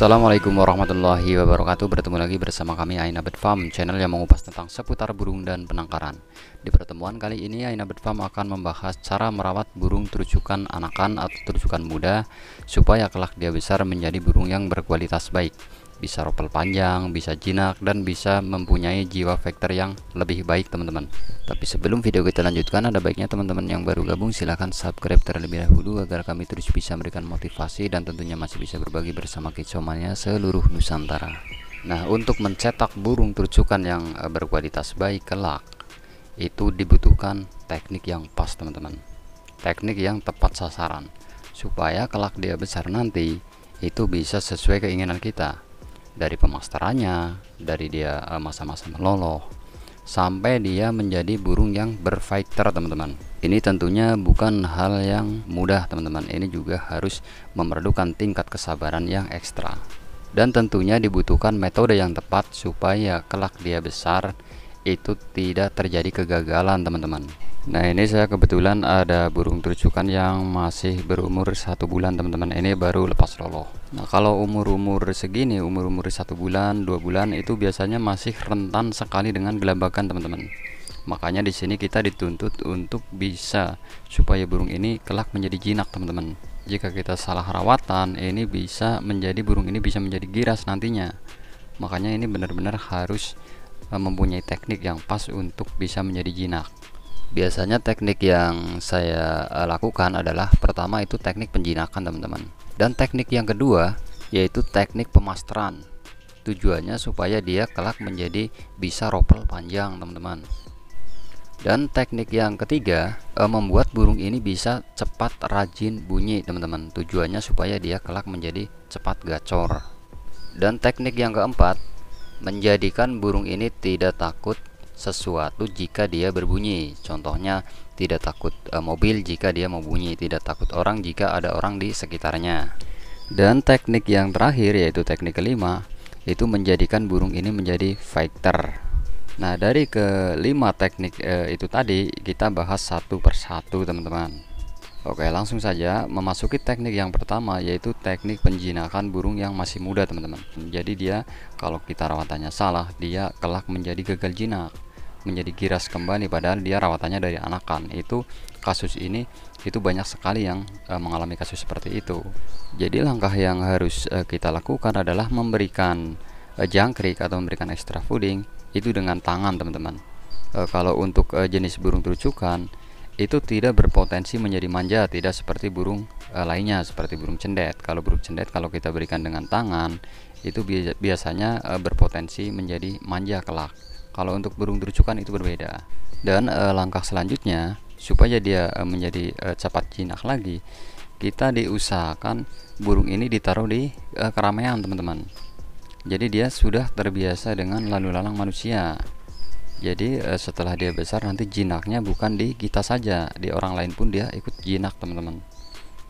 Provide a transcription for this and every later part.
Assalamualaikum warahmatullahi wabarakatuh. Bertemu lagi bersama kami Aina Bird Farm, channel yang mengupas tentang seputar burung dan penangkaran. Di pertemuan kali ini Aina Bird Farm akan membahas cara merawat burung terucukan anakan atau terucukan muda supaya kelak dia besar menjadi burung yang berkualitas baik, bisa ropel panjang, bisa jinak, dan bisa mempunyai jiwa vektor yang lebih baik, teman-teman. Tapi sebelum video kita lanjutkan, ada baiknya teman-teman yang baru gabung silahkan subscribe terlebih dahulu agar kami terus bisa memberikan motivasi dan tentunya masih bisa berbagi bersama kicauannya seluruh Nusantara. Nah, untuk mencetak burung terucukan yang berkualitas baik kelak, itu dibutuhkan teknik yang pas, teman-teman. Teknik yang tepat sasaran supaya kelak dia besar nanti itu bisa sesuai keinginan kita. Dari pemasterannya, dari dia masa-masa meloloh, sampai dia menjadi burung yang berfighter, teman-teman. Ini tentunya bukan hal yang mudah, teman-teman. Ini juga harus memerlukan tingkat kesabaran yang ekstra. Dan tentunya dibutuhkan metode yang tepat supaya kelak dia besar itu tidak terjadi kegagalan, teman-teman. Nah, ini saya kebetulan ada burung terucukan yang masih berumur 1 bulan, teman-teman. Ini baru lepas loloh. Nah, kalau umur-umur segini, umur-umur 1 bulan, 2 bulan itu biasanya masih rentan sekali dengan gelabakan, teman-teman. Makanya di sini kita dituntut untuk bisa supaya burung ini kelak menjadi jinak, teman-teman. Jika kita salah rawatan, ini bisa menjadi burung ini bisa menjadi giras nantinya. Makanya ini benar-benar harus mempunyai teknik yang pas untuk bisa menjadi jinak. Biasanya teknik yang saya lakukan adalah pertama itu teknik penjinakan, teman-teman. Dan teknik yang kedua yaitu teknik pemasteran. Tujuannya supaya dia kelak menjadi bisa ropel panjang, teman-teman. Dan teknik yang ketiga membuat burung ini bisa cepat rajin bunyi, teman-teman. Tujuannya supaya dia kelak menjadi cepat gacor. Dan teknik yang keempat menjadikan burung ini tidak takut sesuatu jika dia berbunyi. Contohnya tidak takut mobil jika dia mau bunyi, tidak takut orang jika ada orang di sekitarnya. Dan teknik yang terakhir yaitu teknik kelima, itu menjadikan burung ini menjadi fighter. Nah, dari kelima teknik itu tadi kita bahas satu persatu, teman-teman. Oke, langsung saja memasuki teknik yang pertama yaitu teknik penjinakan burung yang masih muda, teman-teman. Jadi dia kalau kita rawatannya salah, dia kelak menjadi gagal jinak, menjadi giras kembali padahal dia rawatannya dari anakan. Itu kasus ini itu banyak sekali yang mengalami kasus seperti itu. Jadi langkah yang harus kita lakukan adalah memberikan jangkrik atau memberikan extra fooding itu dengan tangan, teman-teman. Kalau untuk jenis burung terucukan itu tidak berpotensi menjadi manja, tidak seperti burung lainnya seperti burung cendet. Kalau burung cendet kalau kita berikan dengan tangan itu biasanya berpotensi menjadi manja kelak. Kalau untuk burung terucukan itu berbeda. Dan langkah selanjutnya supaya dia menjadi cepat jinak lagi, kita diusahakan burung ini ditaruh di keramaian, teman-teman. Jadi dia sudah terbiasa dengan lalu lalang manusia. Jadi setelah dia besar nanti jinaknya bukan di kita saja, di orang lain pun dia ikut jinak, teman-teman.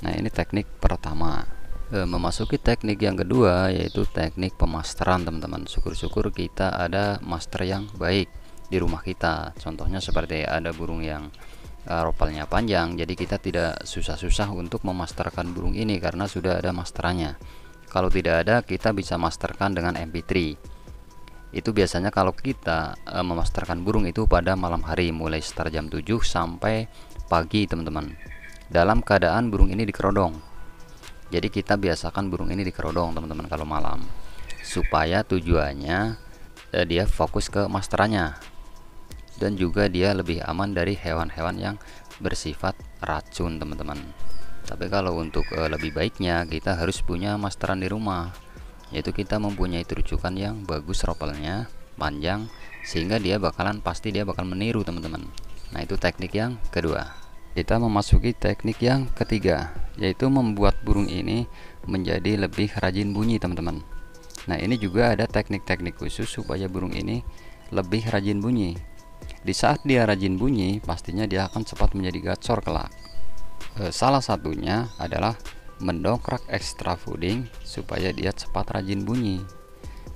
Nah, ini teknik pertama. Memasuki teknik yang kedua yaitu teknik pemasteran, teman-teman. Syukur-syukur kita ada master yang baik di rumah kita. Contohnya seperti ada burung yang ropalnya panjang, jadi kita tidak susah-susah untuk memasterkan burung ini karena sudah ada masterannya. Kalau tidak ada, kita bisa masterkan dengan MP3. Itu biasanya kalau kita memasterkan burung itu pada malam hari mulai start jam 7 sampai pagi, teman-teman. Dalam keadaan burung ini dikerodong. Jadi kita biasakan burung ini dikerodong, teman-teman, kalau malam. Supaya tujuannya dia fokus ke masterannya. Dan juga dia lebih aman dari hewan-hewan yang bersifat racun, teman-teman. Tapi kalau untuk lebih baiknya kita harus punya masteran di rumah. Yaitu kita mempunyai terucukan yang bagus ropelnya, panjang, sehingga dia pasti dia bakal meniru, teman-teman. Nah, itu teknik yang kedua. Kita memasuki teknik yang ketiga yaitu membuat burung ini menjadi lebih rajin bunyi, teman-teman. Nah, ini juga ada teknik-teknik khusus supaya burung ini lebih rajin bunyi. Di saat dia rajin bunyi, pastinya dia akan cepat menjadi gacor kelak. Salah satunya adalah mendongkrak extra fooding supaya dia cepat rajin bunyi.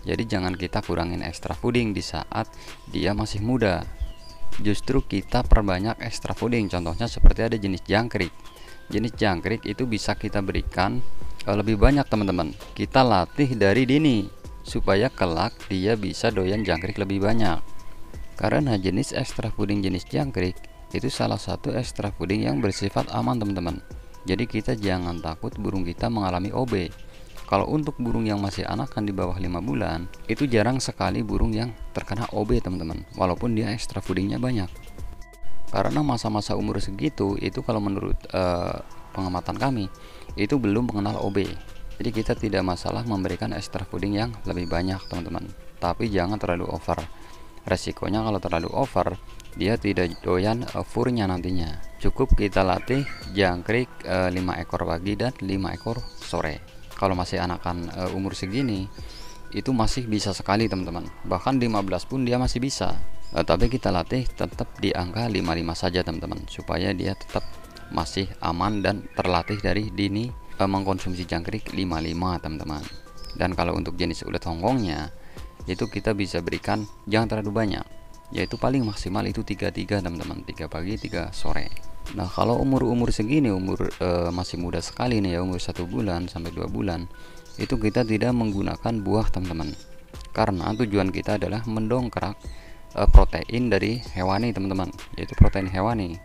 Jadi jangan kita kurangin extra fooding di saat dia masih muda. Justru kita perbanyak extra fooding. Contohnya seperti ada jenis jangkrik. Jenis jangkrik itu bisa kita berikan lebih banyak teman-teman. Kita latih dari dini supaya kelak dia bisa doyan jangkrik lebih banyak. Karena jenis ekstra puding jenis jangkrik itu salah satu ekstra puding yang bersifat aman teman-teman. Jadi kita jangan takut burung kita mengalami OB. Kalau untuk burung yang masih anakan di bawah 5 bulan, itu jarang sekali burung yang terkena OB teman-teman, walaupun dia ekstra pudingnya banyak. Karena masa-masa umur segitu itu kalau menurut pengamatan kami itu belum mengenal OB. Jadi kita tidak masalah memberikan ekstra puding yang lebih banyak teman-teman, tapi jangan terlalu over. Resikonya kalau terlalu over, dia tidak doyan furnya nantinya. Cukup kita latih jangkrik 5 ekor pagi dan 5 ekor sore. Kalau masih anakan umur segini itu masih bisa sekali teman-teman, bahkan 15 pun dia masih bisa. Tapi kita latih tetap di angka 55 saja teman-teman, supaya dia tetap masih aman dan terlatih dari dini mengkonsumsi jangkrik 55 teman-teman. Dan kalau untuk jenis ulet Hongkongnya itu kita bisa berikan jangan terlalu banyak, yaitu paling maksimal itu 33 teman-teman, 3 pagi 3 sore. Nah kalau umur segini, masih muda sekali nih ya, umur 1 bulan sampai 2 bulan, itu kita tidak menggunakan buah teman-teman, karena tujuan kita adalah mendongkrak protein dari hewani teman-teman, yaitu protein hewani.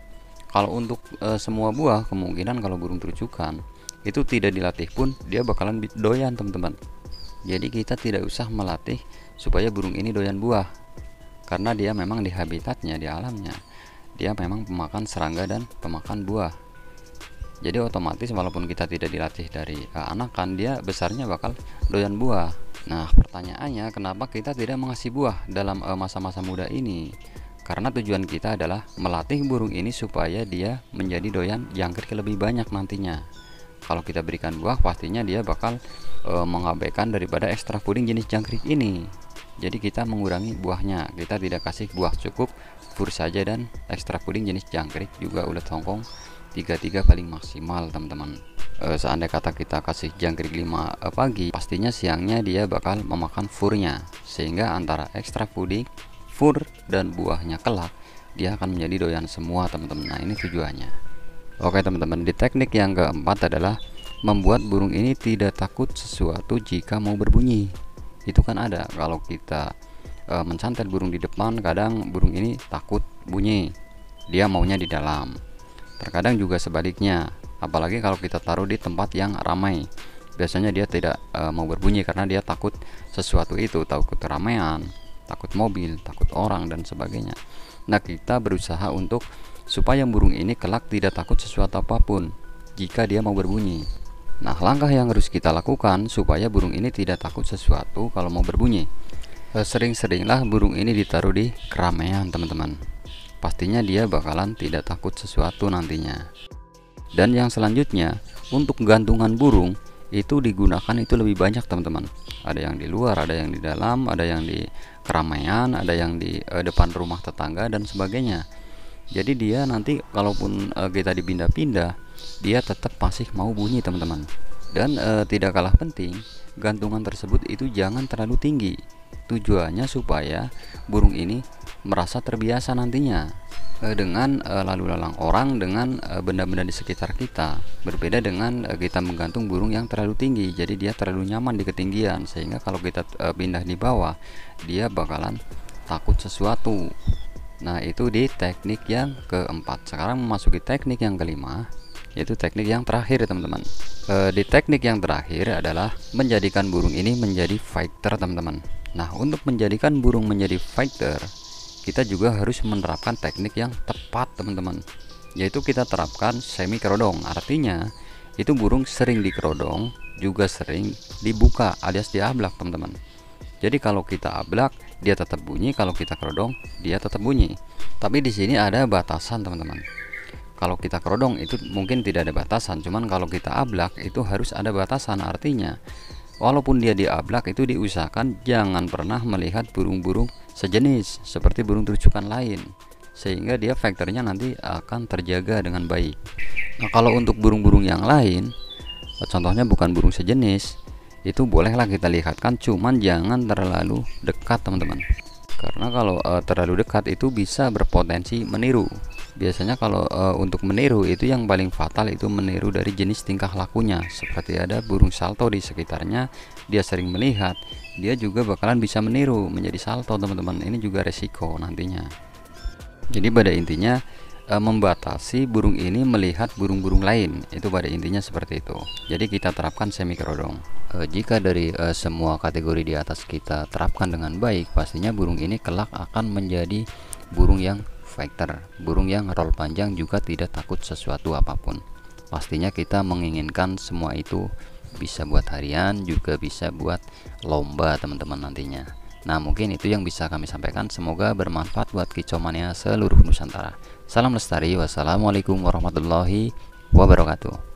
Kalau untuk semua buah, kemungkinan kalau burung terucukan itu tidak dilatih pun dia bakalan doyan teman-teman. Jadi kita tidak usah melatih supaya burung ini doyan buah, karena dia memang di habitatnya, di alamnya dia memang pemakan serangga dan pemakan buah. Jadi otomatis walaupun kita tidak dilatih dari anakan, dia besarnya bakal doyan buah. Nah pertanyaannya, kenapa kita tidak mengasih buah dalam masa-masa muda ini? Karena tujuan kita adalah melatih burung ini supaya dia menjadi doyan jangkrik lebih banyak nantinya. Kalau kita berikan buah, pastinya dia bakal mengabaikan daripada ekstra puding jenis jangkrik ini. Jadi kita mengurangi buahnya, kita tidak kasih buah, cukup fur saja dan ekstra puding jenis jangkrik juga ulet Hongkong 33 paling maksimal teman-teman. Seandainya kata kita kasih jangkrik 5 pagi, pastinya siangnya dia bakal memakan furnya, sehingga antara ekstra puding, fur dan buahnya kelak dia akan menjadi doyan semua teman-teman. Nah ini tujuannya. Oke teman-teman, di teknik yang keempat adalah membuat burung ini tidak takut sesuatu jika mau berbunyi. Itu kan ada kalau kita mencantet burung di depan, kadang burung ini takut bunyi, dia maunya di dalam. Terkadang juga sebaliknya, apalagi kalau kita taruh di tempat yang ramai, biasanya dia tidak mau berbunyi karena dia takut sesuatu itu, takut keramaian, takut mobil, takut orang dan sebagainya. Nah kita berusaha untuk supaya burung ini kelak tidak takut sesuatu apapun jika dia mau berbunyi. Nah langkah yang harus kita lakukan supaya burung ini tidak takut sesuatu kalau mau berbunyi, sering-seringlah burung ini ditaruh di keramaian teman-teman. Pastinya dia bakalan tidak takut sesuatu nantinya. Dan yang selanjutnya, untuk gantungan burung itu digunakan itu lebih banyak teman-teman. Ada yang di luar, ada yang di dalam, ada yang di keramaian, ada yang di depan rumah tetangga dan sebagainya. Jadi dia nanti kalaupun kita dipindah-pindah, dia tetap masih mau bunyi teman-teman. Dan tidak kalah penting, gantungan tersebut itu jangan terlalu tinggi. Tujuannya supaya burung ini merasa terbiasa nantinya dengan lalu lalang orang, dengan benda-benda di sekitar kita. Berbeda dengan kita menggantung burung yang terlalu tinggi, jadi dia terlalu nyaman di ketinggian, sehingga kalau kita pindah di bawah, dia bakalan takut sesuatu. Nah itu di teknik yang keempat. Sekarang memasuki teknik yang kelima, yaitu teknik yang terakhir teman-teman. Di teknik yang terakhir adalah menjadikan burung ini menjadi fighter teman-teman. Nah untuk menjadikan burung menjadi fighter, kita juga harus menerapkan teknik yang tepat teman-teman, yaitu kita terapkan semi kerodong. Artinya itu burung sering dikerodong juga sering dibuka alias diablak teman-teman. Jadi kalau kita ablak dia tetap bunyi, kalau kita kerodong dia tetap bunyi. Tapi di sini ada batasan teman-teman. Kalau kita kerodong itu mungkin tidak ada batasan, cuman kalau kita ablak itu harus ada batasan. Artinya walaupun dia diablak itu diusahakan jangan pernah melihat burung-burung sejenis seperti burung terucukan lain, sehingga dia faktornya nanti akan terjaga dengan baik. Nah kalau untuk burung-burung yang lain, contohnya bukan burung sejenis, itu bolehlah kita lihatkan, cuman jangan terlalu dekat teman-teman. Karena kalau terlalu dekat itu bisa berpotensi meniru. Biasanya kalau untuk meniru itu yang paling fatal itu meniru dari jenis tingkah lakunya. Seperti ada burung salto di sekitarnya, dia sering melihat, dia juga bakalan bisa meniru menjadi salto teman-teman. Ini juga resiko nantinya. Jadi pada intinya membatasi burung ini melihat burung-burung lain, itu pada intinya seperti itu. Jadi kita terapkan semi kerodong. Jika dari semua kategori di atas kita terapkan dengan baik, pastinya burung ini kelak akan menjadi burung yang fighter, burung yang roll panjang, juga tidak takut sesuatu apapun. Pastinya kita menginginkan semua itu bisa buat harian, juga bisa buat lomba teman-teman nantinya. Nah, mungkin itu yang bisa kami sampaikan. Semoga bermanfaat buat kicau mania seluruh Nusantara. Salam lestari. Wassalamualaikum warahmatullahi wabarakatuh.